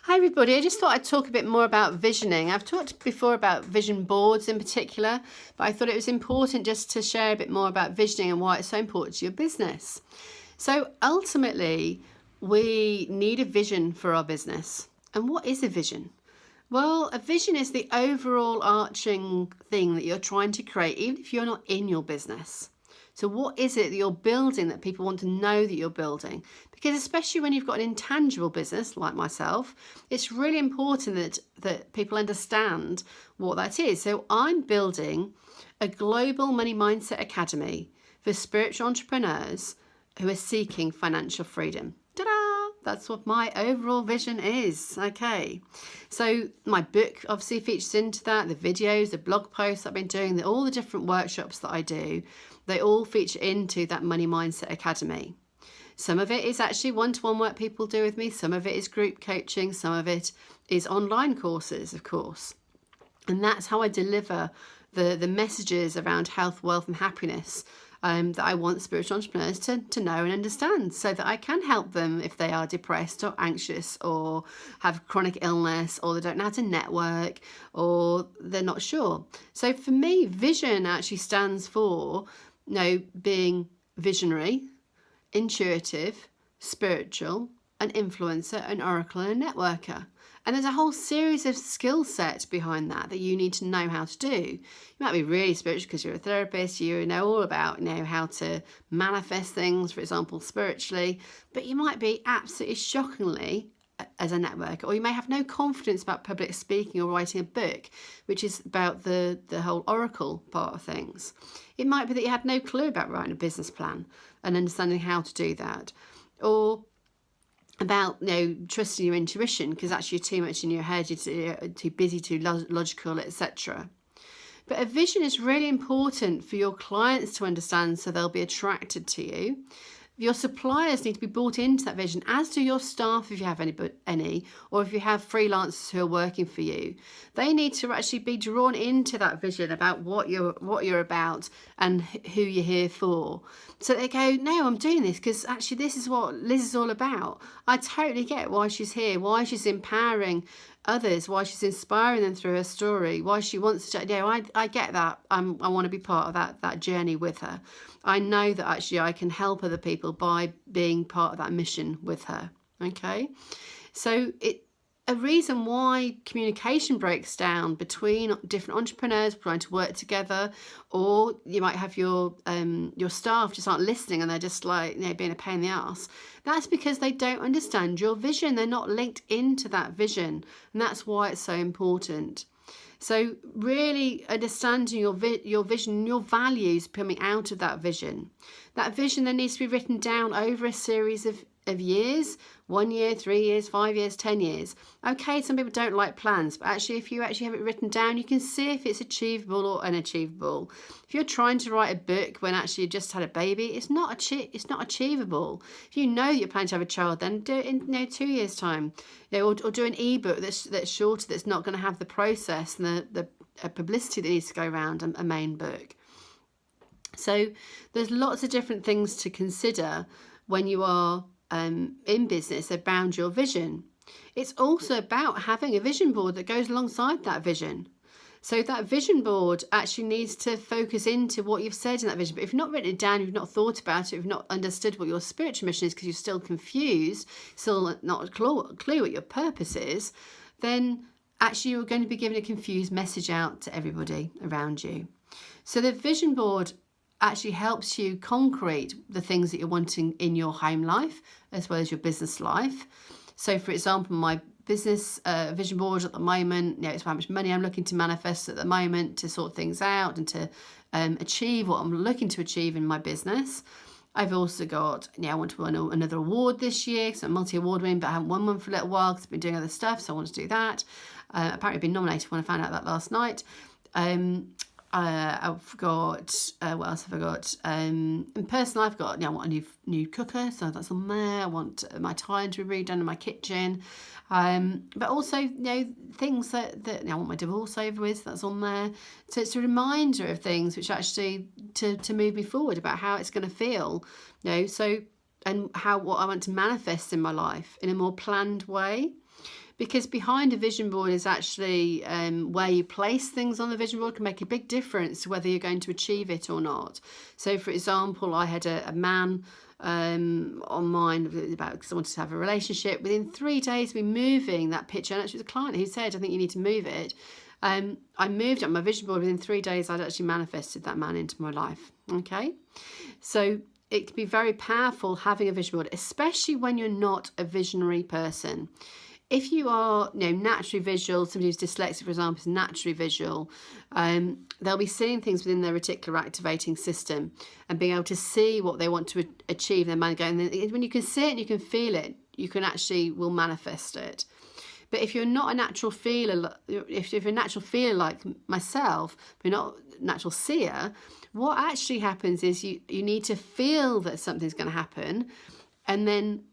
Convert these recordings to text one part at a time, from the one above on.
Hi everybody, I just thought I'd talk a bit more about visioning. I've talked before about vision boards in particular, but I thought it was important just to share a bit more about visioning and why it's so important to your business. So ultimately, we need a vision for our business. And what is a vision? Well, a vision is the overall arching thing that you're trying to create, even if you're not in your business. So what is it that you're building that people want to know that you're building? Because especially when you've got an intangible business like myself, it's really important that people understand what that is. So I'm building a global money mindset academy for spiritual entrepreneurs who are seeking financial freedom. Ta-da! That's what my overall vision is. Okay. So my book obviously features into that, the videos, the blog posts I've been doing, all the different workshops that I do, they all feature into that Money Mindset Academy. Some of it is actually one-to-one work people do with me. Some of it is group coaching. Some of it is online courses, of course. And that's how I deliver the messages around health, wealth and happiness that I want spiritual entrepreneurs to know and understand, so that I can help them if they are depressed or anxious or have chronic illness or they don't know how to network or they're not sure. So for me, vision actually stands for being visionary, intuitive, spiritual, an influencer, an oracle, and a networker. And there's a whole series of skill sets behind that you need to know how to do. You might be really spiritual because you're a therapist, you know all about how to manifest things, for example, spiritually, but you might be absolutely shockingly as a networker, or you may have no confidence about public speaking or writing a book, which is about the whole oracle part of things. It might be that you had no clue about writing a business plan and understanding how to do that, or about trusting your intuition because actually you're too much in your head, you're too busy, too logical, etc. But a vision is really important for your clients to understand, so they'll be attracted to you. Your suppliers need to be brought into that vision, as do your staff if you have any, or if you have freelancers who are working for you. They need to actually be drawn into that vision about what you're about and who you're here for. So they go, no, I'm doing this because actually this is what Liz is all about. I totally get why she's here, why she's empowering others, why she's inspiring them through her story, why she wants to, I get that. I want to be part of that journey with her. I know that actually I can help other people by being part of that mission with her. Okay. So a reason why communication breaks down between different entrepreneurs trying to work together, or you might have your staff just aren't listening and they're just being a pain in the ass. That's because they don't understand your vision. They're not linked into that vision, and that's why it's so important. So really understanding your vision, your values coming out of that vision. That vision then needs to be written down over a series of years, 1 year, 3 years, 5 years, 10 years. Okay, some people don't like plans, but actually if you actually have it written down, you can see if it's achievable or unachievable. If you're trying to write a book when actually you just had a baby, it's not achievable. If you know that you're planning to have a child, then do it in 2 years' time. Or do an ebook that's shorter, that's not going to have the process and the publicity that needs to go around a main book. So there's lots of different things to consider when you are in business around your vision. It's also about having a vision board that goes alongside that vision. So that vision board actually needs to focus into what you've said in that vision. But if you've not written it down, you've not thought about it, you've not understood what your spiritual mission is because you're still confused, still not a clue what your purpose is, then actually you're going to be giving a confused message out to everybody around you. So the vision board actually helps you concrete the things that you're wanting in your home life as well as your business life. So for example, my business vision board at the moment, it's how much money I'm looking to manifest at the moment to sort things out and to achieve what I'm looking to achieve in my business. I've also got, I want to win another award this year because I'm multi-award winning, but I haven't won one for a little while because I've been doing other stuff, so I want to do that. Apparently I've been nominated when I found out that last night. I've got, what else have I got? In personal, I've got, I want a new cooker, so that's on there. I want my tiling to be redone in my kitchen. But also, things that I want my divorce over with, that's on there. So it's a reminder of things which actually to move me forward about how it's going to feel. So what I want to manifest in my life in a more planned way. Because behind a vision board is actually where you place things on the vision board can make a big difference to whether you're going to achieve it or not. So, for example, I had a man on mine about because I wanted to have a relationship. Within 3 days, we moving that picture, and actually, it was a client who said, "I think you need to move it." I moved up my vision board. Within 3 days, I'd actually manifested that man into my life. Okay, so it can be very powerful having a vision board, especially when you're not a visionary person. If you are, naturally visual, somebody who's dyslexic, for example, is naturally visual, they'll be seeing things within their reticular activating system and being able to see what they want to achieve in their mind. And when you can see it and you can feel it, you can actually will manifest it. But if you're not a natural feeler, if you're a natural feeler like myself, but you're not a natural seer, what actually happens is you need to feel that something's going to happen, and then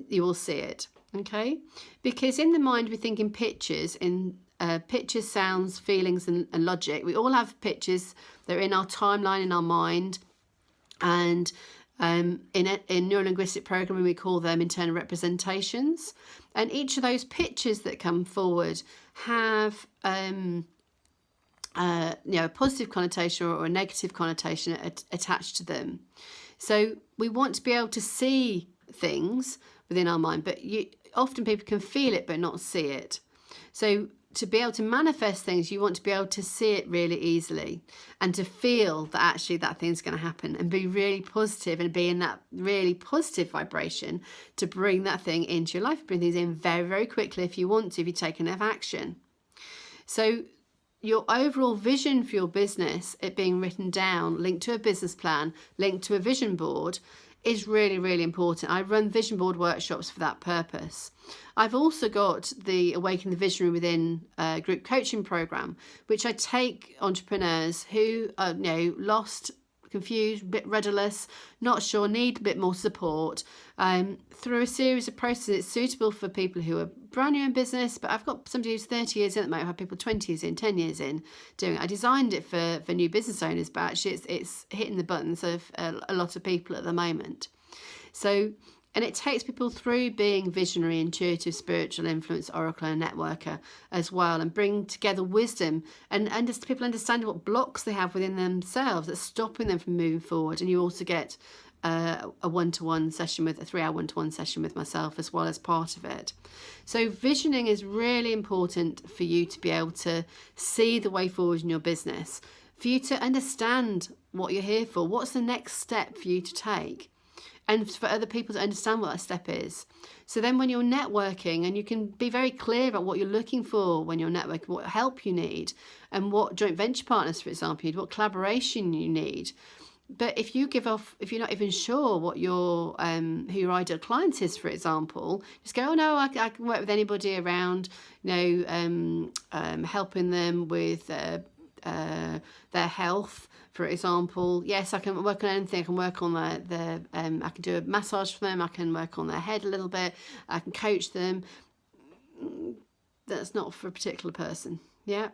you will see it. Okay, because in the mind we think in pictures, pictures, sounds, feelings, and logic. We all have pictures. They're in our timeline in our mind, and in neuro-linguistic programming we call them internal representations. And each of those pictures that come forward have a positive connotation or a negative connotation attached to them. So we want to be able to see things within our mind, but often people can feel it but not see it. So to be able to manifest things, you want to be able to see it really easily and to feel that actually that thing's going to happen and be really positive and be in that really positive vibration to bring that thing into your life, bring things in very, very quickly if you want to, if you take enough action. So your overall vision for your business, it being written down, linked to a business plan, linked to a vision board, is really, really important. I run vision board workshops for that purpose. I've also got the Awaken the Visionary Within group coaching program, which I take entrepreneurs who are lost, confused, a bit rudderless, not sure, need a bit more support through a series of processes. It's suitable for people who are brand new in business, but I've got somebody who's 30 years in at the moment. I have people 20 years in, 10 years in doing it. I designed it for new business owners, but actually it's hitting the buttons of a lot of people at the moment. So, and it takes people through being visionary, intuitive, spiritual, influence, oracle, and networker as well, and bring together wisdom and people understand what blocks they have within themselves that's stopping them from moving forward. And you also get a 3-hour one-to-one session with myself as well as part of it. So visioning is really important for you to be able to see the way forward in your business, for you to understand what you're here for, what's the next step for you to take, and for other people to understand what that step is. So then when you're networking, and you can be very clear about what you're looking for when you're networking, what help you need, and what joint venture partners, for example, you need, what collaboration you need. But if you're not even sure what your who your ideal client is, for example, just go, oh no, I can work with anybody around, helping them with their health, for example. Yes, I can work on anything. I can work on I can do a massage for them. I can work on their head a little bit. I can coach them. That's not for a particular person. Yeah.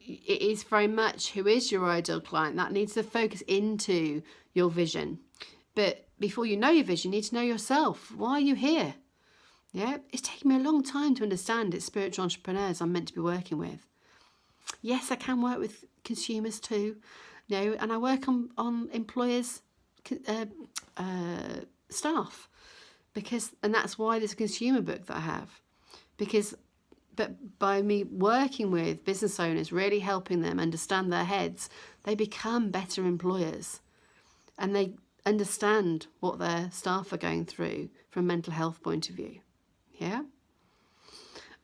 It is very much who is your ideal client. That needs to focus into your vision. But before you know your vision, you need to know yourself. Why are you here? Yeah, it's taken me a long time to understand it's spiritual entrepreneurs I'm meant to be working with. Yes, I can work with consumers too, and I work on employers' staff, and that's why there's a consumer book that I have, but by me working with business owners, really helping them understand their heads, they become better employers, and they understand what their staff are going through from a mental health point of view. Yeah.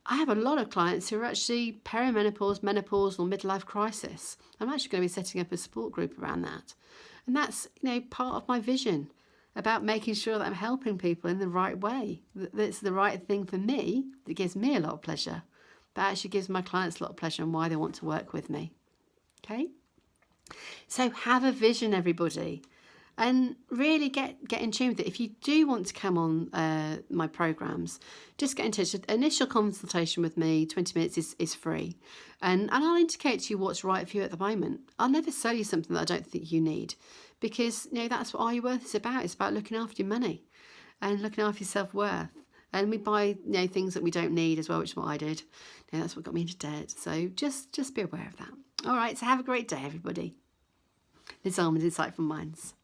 I have a lot of clients who are actually perimenopause, menopause, or midlife crisis. I'm actually going to be setting up a support group around that. And that's, part of my vision about making sure that I'm helping people in the right way. That's the right thing for me, that gives me a lot of pleasure, but actually gives my clients a lot of pleasure and why they want to work with me. Okay? So have a vision, everybody. and really get in tune with it. If you do want to come on my programs, just get in touch. An initial consultation with me, 20 minutes, is free, and I'll indicate to you what's right for you at the moment. I'll never sell you something that I don't think you need, because that's what Are You Worth is about. It's about looking after your money and looking after your self-worth. And we buy things that we don't need as well, which is what I did. That's what got me into debt. So just be aware of that. All right, so have a great day, everybody. This is Almond's Insightful Minds.